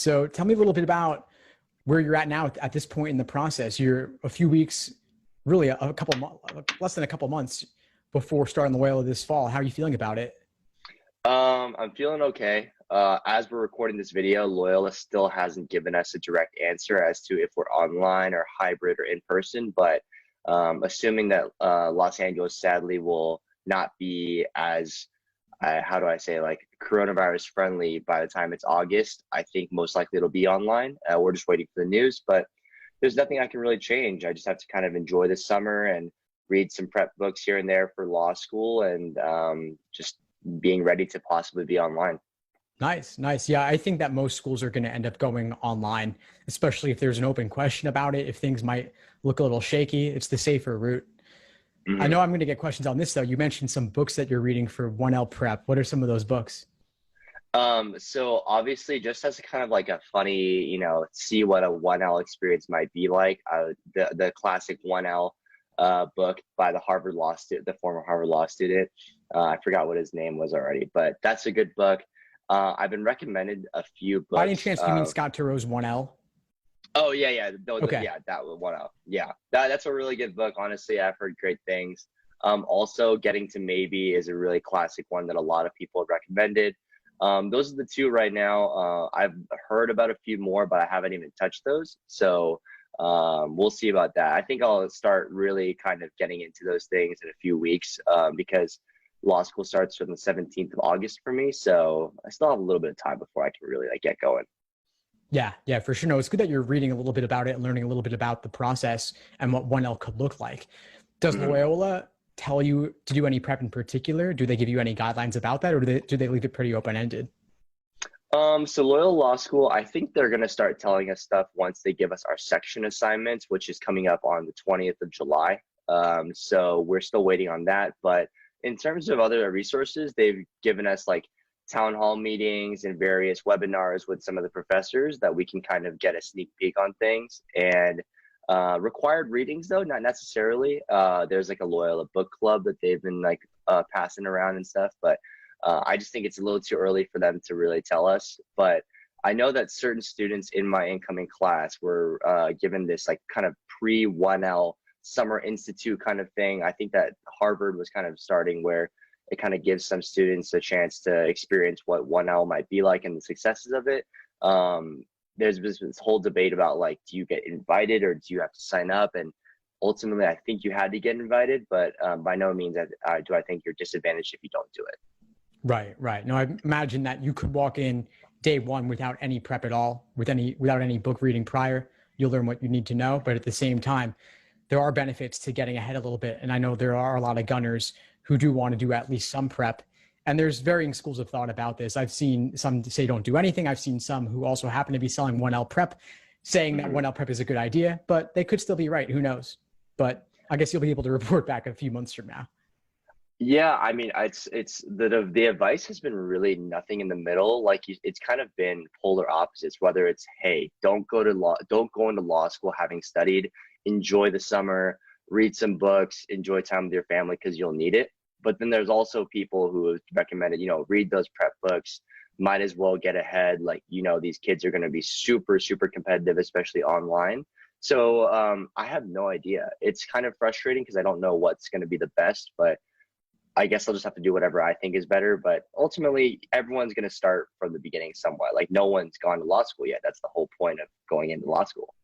So tell me a little bit about where you're at now at this point in the process. You're a few weeks, really a couple months, less than a couple months before starting the Loyola this fall. How are you feeling about it? I'm feeling okay. As we're recording this video, Loyola still hasn't given us a direct answer as to if we're online or hybrid or in person, but assuming that Los Angeles sadly will not be as, how do I say, like coronavirus friendly by the time it's August, I think most likely it'll be online. We're just waiting for the news, but there's nothing I can really change. I just have to kind of enjoy the summer and read some prep books here and there for law school and just being ready to possibly be online. Nice, nice. Yeah, I think that most schools are going to end up going online, especially if there's an open question about it. If things might look a little shaky, it's the safer route. I Mhm. know I'm going to get questions on this though. You mentioned some books that you're reading for 1L prep. What are some of those books? So obviously, just as a kind of like a funny, see what a 1L experience might be like, the classic 1L book by the Harvard law student, the former Harvard law student. I forgot what his name was already, but that's a good book. I've been recommended a few By any books. chance, do you mean Scott Turo's 1L? Oh yeah, yeah, Okay. yeah, that was 1L. Yeah, that's a really good book. Honestly, I've heard great things. Also, Getting to Maybe is a really classic one that a lot of people have recommended. Those are the two right now. I've heard about a few more, but I haven't even touched those. So we'll see about that. I think I'll start really kind of getting into those things in a few weeks because law school starts on the 17th of August for me. So I still have a little bit of time before I can really like get going. Yeah, yeah, for sure. No, it's good that you're reading a little bit about it and learning a little bit about the process and what 1L could look like. Does Mhm. Loyola tell you to do any prep in particular? Do they give you any guidelines about that, or do they leave it pretty open-ended? So Loyola Law School, I think they're going to start telling us stuff once they give us our section assignments, which is coming up on the 20th of July. So we're still waiting on that. But in terms of other resources, they've given us like town hall meetings and various webinars with some of the professors that we can kind of get a sneak peek on things. And required readings, though, not necessarily. There's like a Loyola book club that they've been like passing around and stuff, but I just think it's a little too early for them to really tell us. But I know that certain students in my incoming class were given this like kind of pre 1L summer institute kind of thing. I think that Harvard was kind of starting where it kind of gives some students a chance to experience what 1L might be like and the successes of it. There's this whole debate about like, do you get invited or do you have to sign up? And ultimately, I think you had to get invited, but by no means do I think you're disadvantaged if you don't do it. Right, right. No, I imagine that you could walk in day one without any prep at all, without any book reading prior. You'll learn what you need to know, but at the same time, there are benefits to getting ahead a little bit. And I know there are a lot of gunners who do want to do at least some prep. And there's varying schools of thought about this. I've seen some say don't do anything. I've seen some who also happen to be selling 1L prep, saying that Mhm. 1L prep is a good idea, but they could still be right. Who knows? But I guess you'll be able to report back a few months from now. Yeah, I mean, it's the advice has been really nothing in the middle. Like it's kind of been polar opposites. Whether it's, hey, don't go into law school having studied, enjoy the summer, read some books, enjoy time with your family because you'll need it. But then there's also people who have recommended, read those prep books. Might as well get ahead. Like, these kids are going to be super, super competitive, especially online. So I have no idea. It's kind of frustrating because I don't know what's going to be the best, but I guess I'll just have to do whatever I think is better. But ultimately, everyone's going to start from the beginning somewhat. Like no one's gone to law school yet. That's the whole point of going into law school.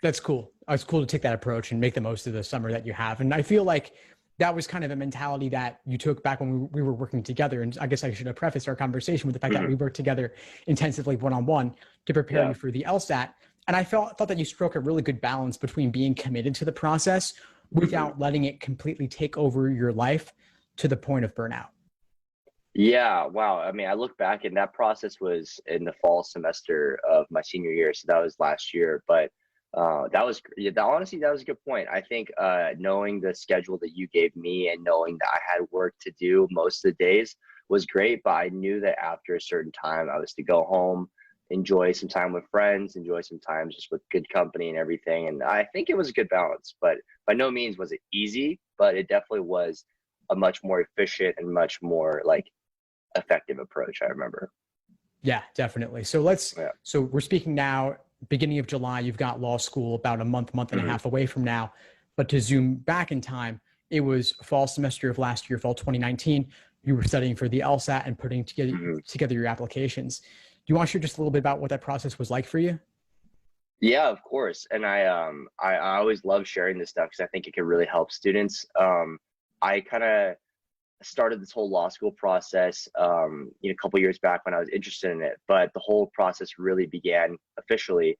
That's cool. It's cool to take that approach and make the most of the summer that you have. And I feel like that was kind of a mentality that you took back when we were working together. And I guess I should have prefaced our conversation with the fact that we worked together intensively one-on-one to prepare Yeah. you for the LSAT. And I thought that you struck a really good balance between being committed to the process hmm without letting it completely take over your life to the point of burnout. Yeah. Wow. I mean, I look back and that process was in the fall semester of my senior year. So that was last year. But yeah, honestly, that was a good point. I think knowing the schedule that you gave me and knowing that I had work to do most of the days was great. But I knew that after a certain time, I was to go home, enjoy some time with friends, enjoy some time just with good company and everything. And I think it was a good balance. But by no means was it easy, but it definitely was a much more efficient and much more like effective approach, I remember. Yeah, definitely. Yeah. So we're speaking now, beginning of July, you've got law school about a month and a Mhm. half away from now. But to zoom back in time, it was fall semester of last year, fall 2019. You were studying for the LSAT and putting Mhm. together your applications. Do you want to share just a little bit about what that process was like for you? Yeah, of course. And I always love sharing this stuff because I think it can really help students. I kind of started this whole law school process, a couple years back when I was interested in it, but the whole process really began officially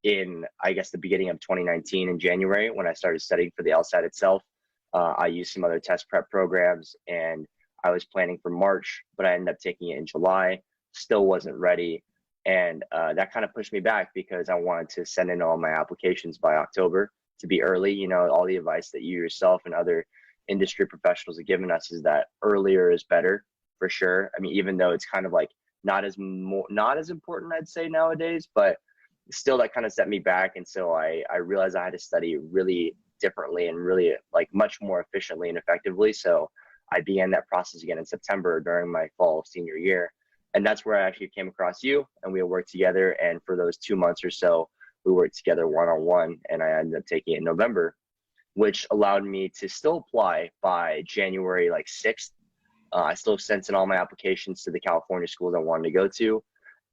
in, I guess, the beginning of 2019 in January when I started studying for the LSAT itself. I used some other test prep programs, and I was planning for March, but I ended up taking it in July. Still wasn't ready, and that kind of pushed me back because I wanted to send in all my applications by October to be early. All the advice that you yourself and other industry professionals have given us is that earlier is better for sure. I mean, even though it's kind of like not as important, I'd say nowadays, but still that kind of set me back. And so I realized I had to study really differently and really like much more efficiently and effectively. So I began that process again in September during my fall of senior year. And that's where I actually came across you, and we worked together. And for those 2 months or so, we worked together one-on-one, and I ended up taking it in November, which allowed me to still apply by January like 6th. I still sent in all my applications to the California schools I wanted to go to.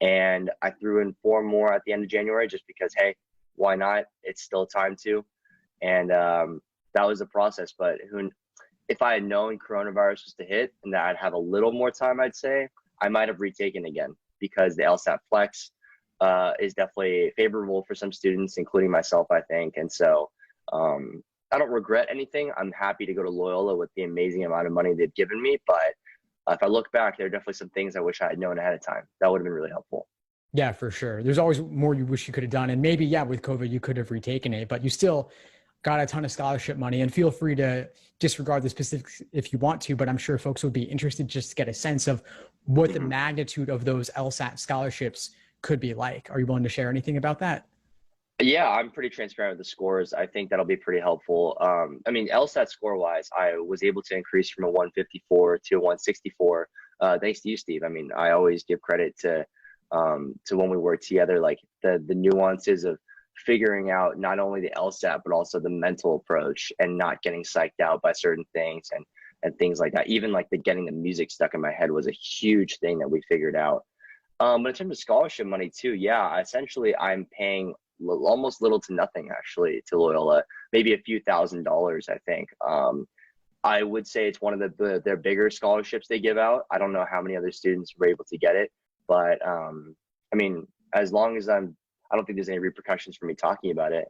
And I threw in four more at the end of January just because, hey, why not? It's still time to. And that was the process. But if I had known coronavirus was to hit and that I'd have a little more time, I'd say I might have retaken again because the LSAT Flex is definitely favorable for some students, including myself, I think. And so I don't regret anything. I'm happy to go to Loyola with the amazing amount of money they've given me. But if I look back, there are definitely some things I wish I had known ahead of time. That would have been really helpful. Yeah, for sure. There's always more you wish you could have done. And maybe, yeah, with COVID, you could have retaken it, but you still got a ton of scholarship money. And feel free to disregard the specifics if you want to, but I'm sure folks would be interested just to get a sense of what the Mhm. magnitude of those LSAT scholarships could be like. Are you willing to share anything about that? Yeah, I'm pretty transparent with the scores. I think that'll be pretty helpful. I mean, LSAT score wise, I was able to increase from a 154 to a 164. Thanks to you, Steve. I mean, I always give credit to when we work together, like the nuances of figuring out not only the LSAT but also the mental approach and not getting psyched out by certain things and things like that. Even like the getting the music stuck in my head was a huge thing that we figured out. But in terms of scholarship money too, yeah, essentially I'm paying almost little to nothing actually to Loyola, maybe a few $1,000s, I think. I would say it's one of their bigger scholarships they give out. I don't know how many other students were able to get it, but I mean, as long as I don't think there's any repercussions for me talking about it.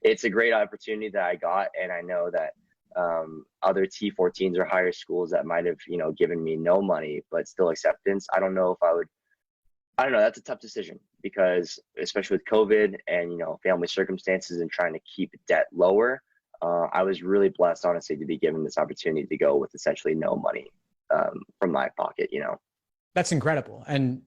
It's a great opportunity that I got, and I know that other T14s or higher schools that might have, given me no money but still acceptance. I don't know if I would. I don't know. That's a tough decision because, especially with COVID and family circumstances and trying to keep debt lower, I was really blessed, honestly, to be given this opportunity to go with essentially no money from my pocket. That's incredible. And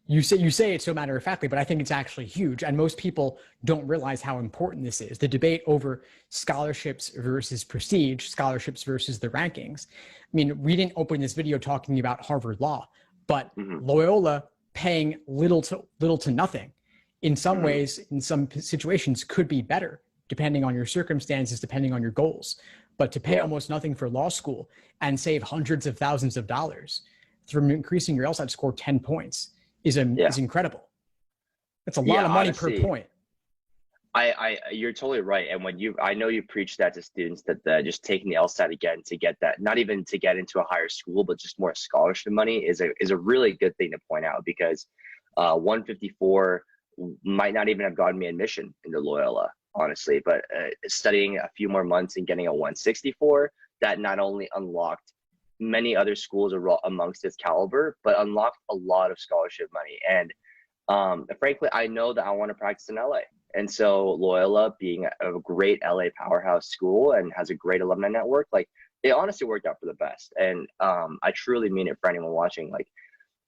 you say it so matter of factly, but I think it's actually huge. And most people don't realize how important this is. The debate over scholarships versus prestige, scholarships versus the rankings. I mean, we didn't open this video talking about Harvard Law, but Hmm. Loyola paying little to nothing in some Hmm. ways, in some situations could be better depending on your circumstances, depending on your goals. But to pay Yeah. almost nothing for law school and save hundreds of thousands of dollars through increasing your LSAT score 10 points is Yeah. incredible. That's a lot Yeah. of money per Honestly, point. you're totally right. And I know you preach that to students that just taking the LSAT again to get that, not even to get into a higher school, but just more scholarship money is a really good thing to point out because 154 might not even have gotten me admission into Loyola, honestly. But studying a few more months and getting a 164, that not only unlocked many other schools amongst its caliber, but unlocked a lot of scholarship money. And frankly, I know that I want to practice in LA. And so Loyola being a great LA powerhouse school and has a great alumni network, like it honestly worked out for the best. And I truly mean it for anyone watching. Like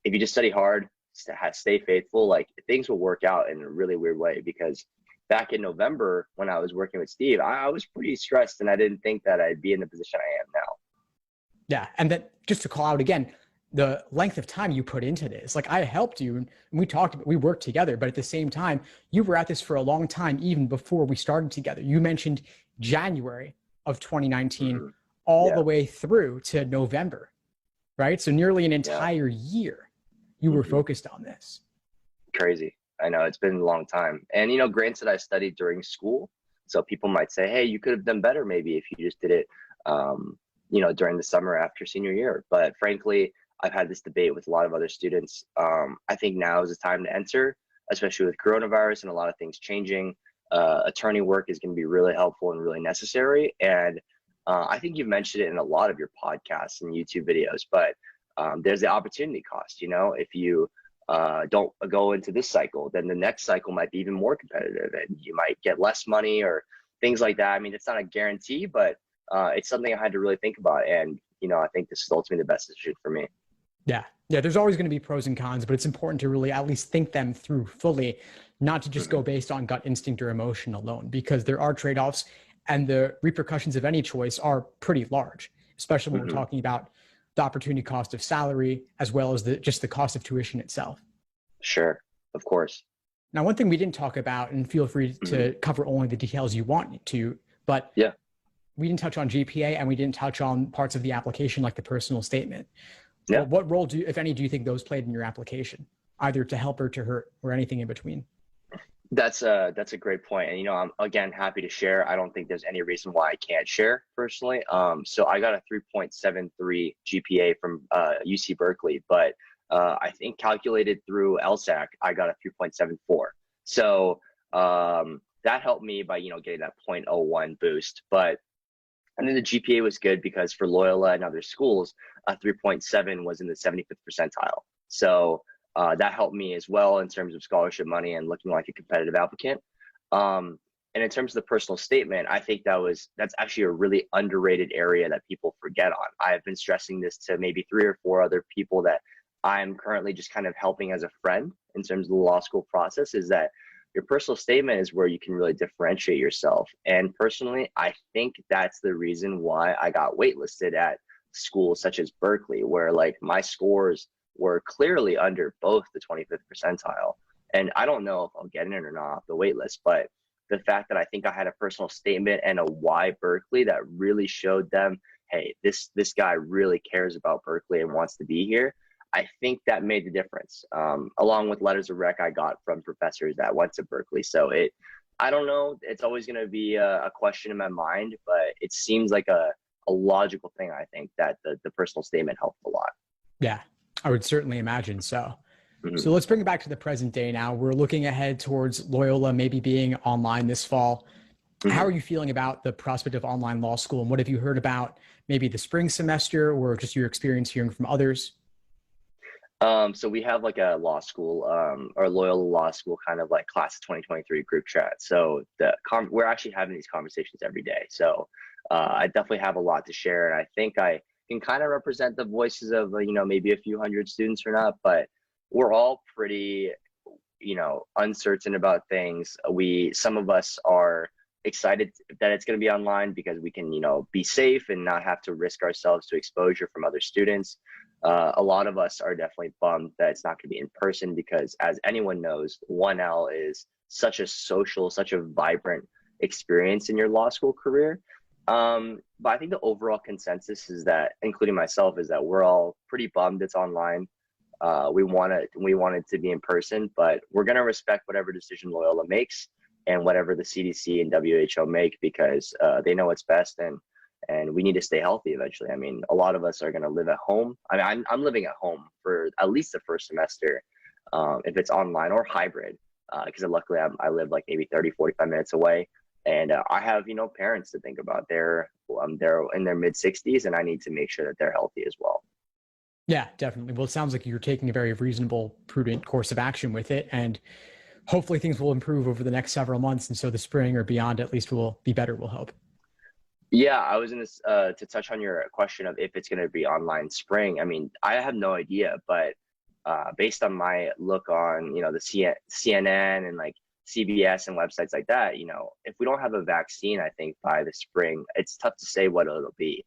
if you just study hard, stay faithful, like things will work out in a really weird way. Because back in November when I was working with Steve, I was pretty stressed and I didn't think that I'd be in the position I am now. Yeah. And then just to call out again, the length of time you put into this. Like I helped you and we worked together, but at the same time, you were at this for a long time, even before we started together. You mentioned January of 2019 Hmm. all the Yeah. way through to November, right? So nearly an Yeah. entire year you were Hmm. focused on this. Crazy. I know it's been a long time. And, you know, granted, I studied during school. So people might say, hey, you could have done better maybe if you just did it, um, you know, during the summer after senior year. But frankly, I've had this debate with a lot of other students. I think now is the time to enter, especially with coronavirus and a lot of things changing. Attorney work is going to be really helpful and really necessary. And I think you've mentioned it in a lot of your podcasts and YouTube videos, but there's the opportunity cost. You know, if you don't go into this cycle, then the next cycle might be even more competitive and you might get less money or things like that. I mean, it's not a guarantee, but it's something I had to really think about. And, you know, I think this is ultimately the best decision for me. Yeah. Yeah. There's always going to be pros and cons, but it's important to really at least think them through fully, not to just Hmm. go based on gut instinct or emotion alone, because there are trade offs and the repercussions of any choice are pretty large, especially when we're Hmm. talking about the opportunity cost of salary as well as just the cost of tuition itself. Sure. Of course. Now, one thing we didn't talk about, and feel free Hmm. to cover only the details you want to, but Yeah. we didn't touch on GPA and we didn't touch on parts of the application like the personal statement. Yeah. Well, what role if any, do you think those played in your application, either to help or to hurt or anything in between? That's a great point. And you know, I'm again happy to share. I don't think there's any reason why I can't share personally. So I got a 3.73 GPA from UC Berkeley, but I think calculated through LSAC, I got a 3.74. So that helped me by, you know, getting that point oh 0.01 boost. But I think the GPA was good because for Loyola and other schools, a 3.7 was in the 75th percentile. So that helped me as well in terms of scholarship money and looking like a competitive applicant. Um, and in terms of the personal statement, I think that's actually a really underrated area that people forget on. I've been stressing this to maybe 3 or 4 other people that I'm currently just kind of helping as a friend in terms of the law school process, is that your personal statement is where you can really differentiate yourself. And personally, I think that's the reason why I got waitlisted at schools such as Berkeley, where like my scores were clearly under both the 25th percentile. And I don't know if I'll get in it or not off the wait list, but the fact that I think I had a personal statement and a why Berkeley that really showed them, hey, this guy really cares about Berkeley and wants to be here. I think that made the difference, along with letters of rec I got from professors that went to Berkeley. So I don't know. It's always going to be a question in my mind, but it seems like a logical thing. I think that the personal statement helped a lot. Yeah, I would certainly imagine so. Mhm. So let's bring it back to the present day now. We're looking ahead towards Loyola maybe being online this fall. How are Mhm. you feeling about the prospect of online law school? And what have you heard about maybe the spring semester or just your experience hearing from others? So we have like a law school, or Loyola Law School kind of like class of 2023 group chat. So we're actually having these conversations every day. So I definitely have a lot to share, and I think I can kind of represent the voices of you know, maybe a few hundred students or not, but we're all pretty, you know, uncertain about things. Some of us are excited that it's going to be online because we can, you know, be safe and not have to risk ourselves to exposure from other students. A lot of us are definitely bummed that it's not going to be in person because, as anyone knows, 1L is such a social, such a vibrant experience in your law school career. But I think the overall consensus is that, including myself, is that we're all pretty bummed it's online. We want it to be in person, but we're gonna respect whatever decision Loyola makes and whatever the CDC and WHO make because they know what's best, and we need to stay healthy eventually. I mean, a lot of us are gonna live at home. I mean, I'm living at home for at least the first semester, if it's online or hybrid, because luckily I live like maybe 30, 45 minutes away. And I have, you know, parents to think about. They're in their mid 60s, and I need to make sure that they're healthy as well. Yeah, definitely. Well, it sounds like you're taking a very reasonable, prudent course of action with it. And hopefully things will improve over the next several months. And so the spring or beyond at least will be better, we'll hope. Yeah, I was in this to touch on your question of if it's going to be online spring. I mean, I have no idea, but based on my look on, you know, the CNN and like CBS and websites like that, you know, if we don't have a vaccine, I think by the spring, it's tough to say what it'll be.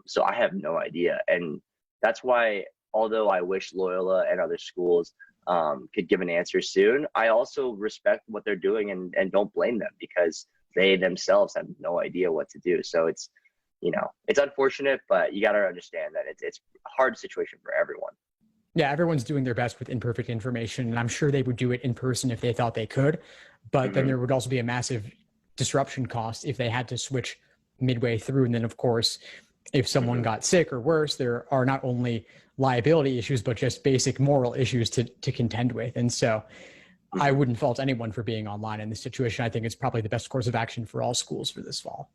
So I have no idea, and that's why although I wish Loyola and other schools could give an answer soon, I also respect what they're doing and don't blame them, because they themselves have no idea what to do. So it's, it's unfortunate, but you got to understand that it's a hard situation for everyone. Yeah, everyone's doing their best with imperfect information, and I'm sure they would do it in person if they thought they could. But then there would also be a massive disruption cost if they had to switch midway through. And then, of course, if someone got sick or worse, there are not only liability issues, but just basic moral issues to contend with. And so I wouldn't fault anyone for being online in this situation. I think it's probably the best course of action for all schools for this fall.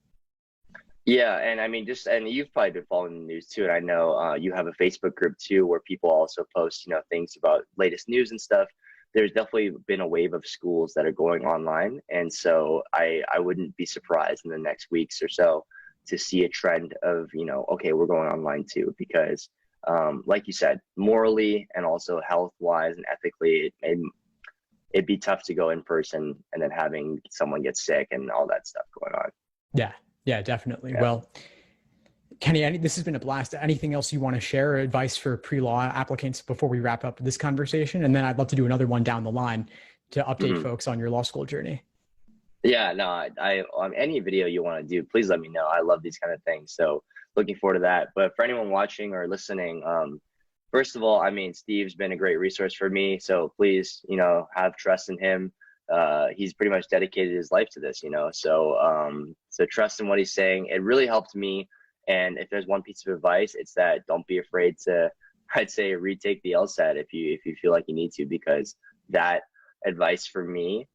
Yeah, and I mean, and you've probably been following the news too, and I know you have a Facebook group too where people also post, things about latest news and stuff. There's definitely been a wave of schools that are going online, and so I wouldn't be surprised in the next weeks or so to see a trend of, okay, we're going online too, because like you said, morally and also health-wise and ethically, it'd be tough to go in person and then having someone get sick and all that stuff going on. Yeah, definitely. Yeah. Well, Kenny, this has been a blast. Anything else you want to share, advice for pre-law applicants before we wrap up this conversation? And then I'd love to do another one down the line to update folks on your law school journey. Yeah, no, I on any video you want to do, please let me know. I love these kind of things. So looking forward to that. But for anyone watching or listening, first of all, I mean, Steve's been a great resource for me. So please, have trust in him. He's pretty much dedicated his life to this, so trust in what he's saying. It really helped me. And if there's one piece of advice, it's that don't be afraid to, I'd say, retake the LSAT if you feel like you need to, because that advice for me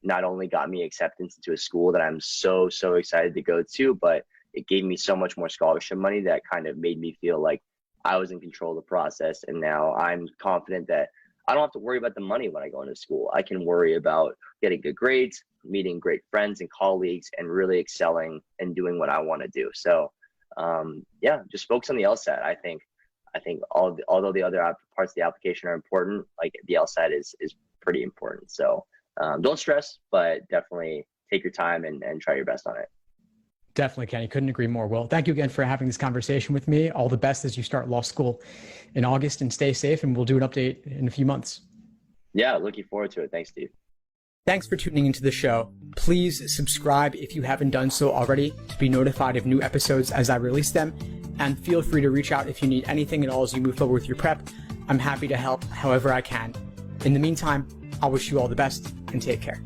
not only got me acceptance into a school that I'm so excited to go to, but it gave me so much more scholarship money that kind of made me feel like I was in control of the process. And now I'm confident that I don't have to worry about the money when I go into school. I can worry about getting good grades, meeting great friends and colleagues, and really excelling and doing what I want to do. So, just focus on the LSAT. I think although the other parts of the application are important, like the LSAT is pretty important. So don't stress, but definitely take your time and try your best on it. Definitely, Kenny. Couldn't agree more. Well, thank you again for having this conversation with me. All the best as you start law school in August, and stay safe, and we'll do an update in a few months. Yeah, looking forward to it. Thanks, Steve. Thanks for tuning into the show. Please subscribe if you haven't done so already to be notified of new episodes as I release them. And feel free to reach out if you need anything at all as you move forward with your prep. I'm happy to help however I can. In the meantime, I'll wish you all the best and take care.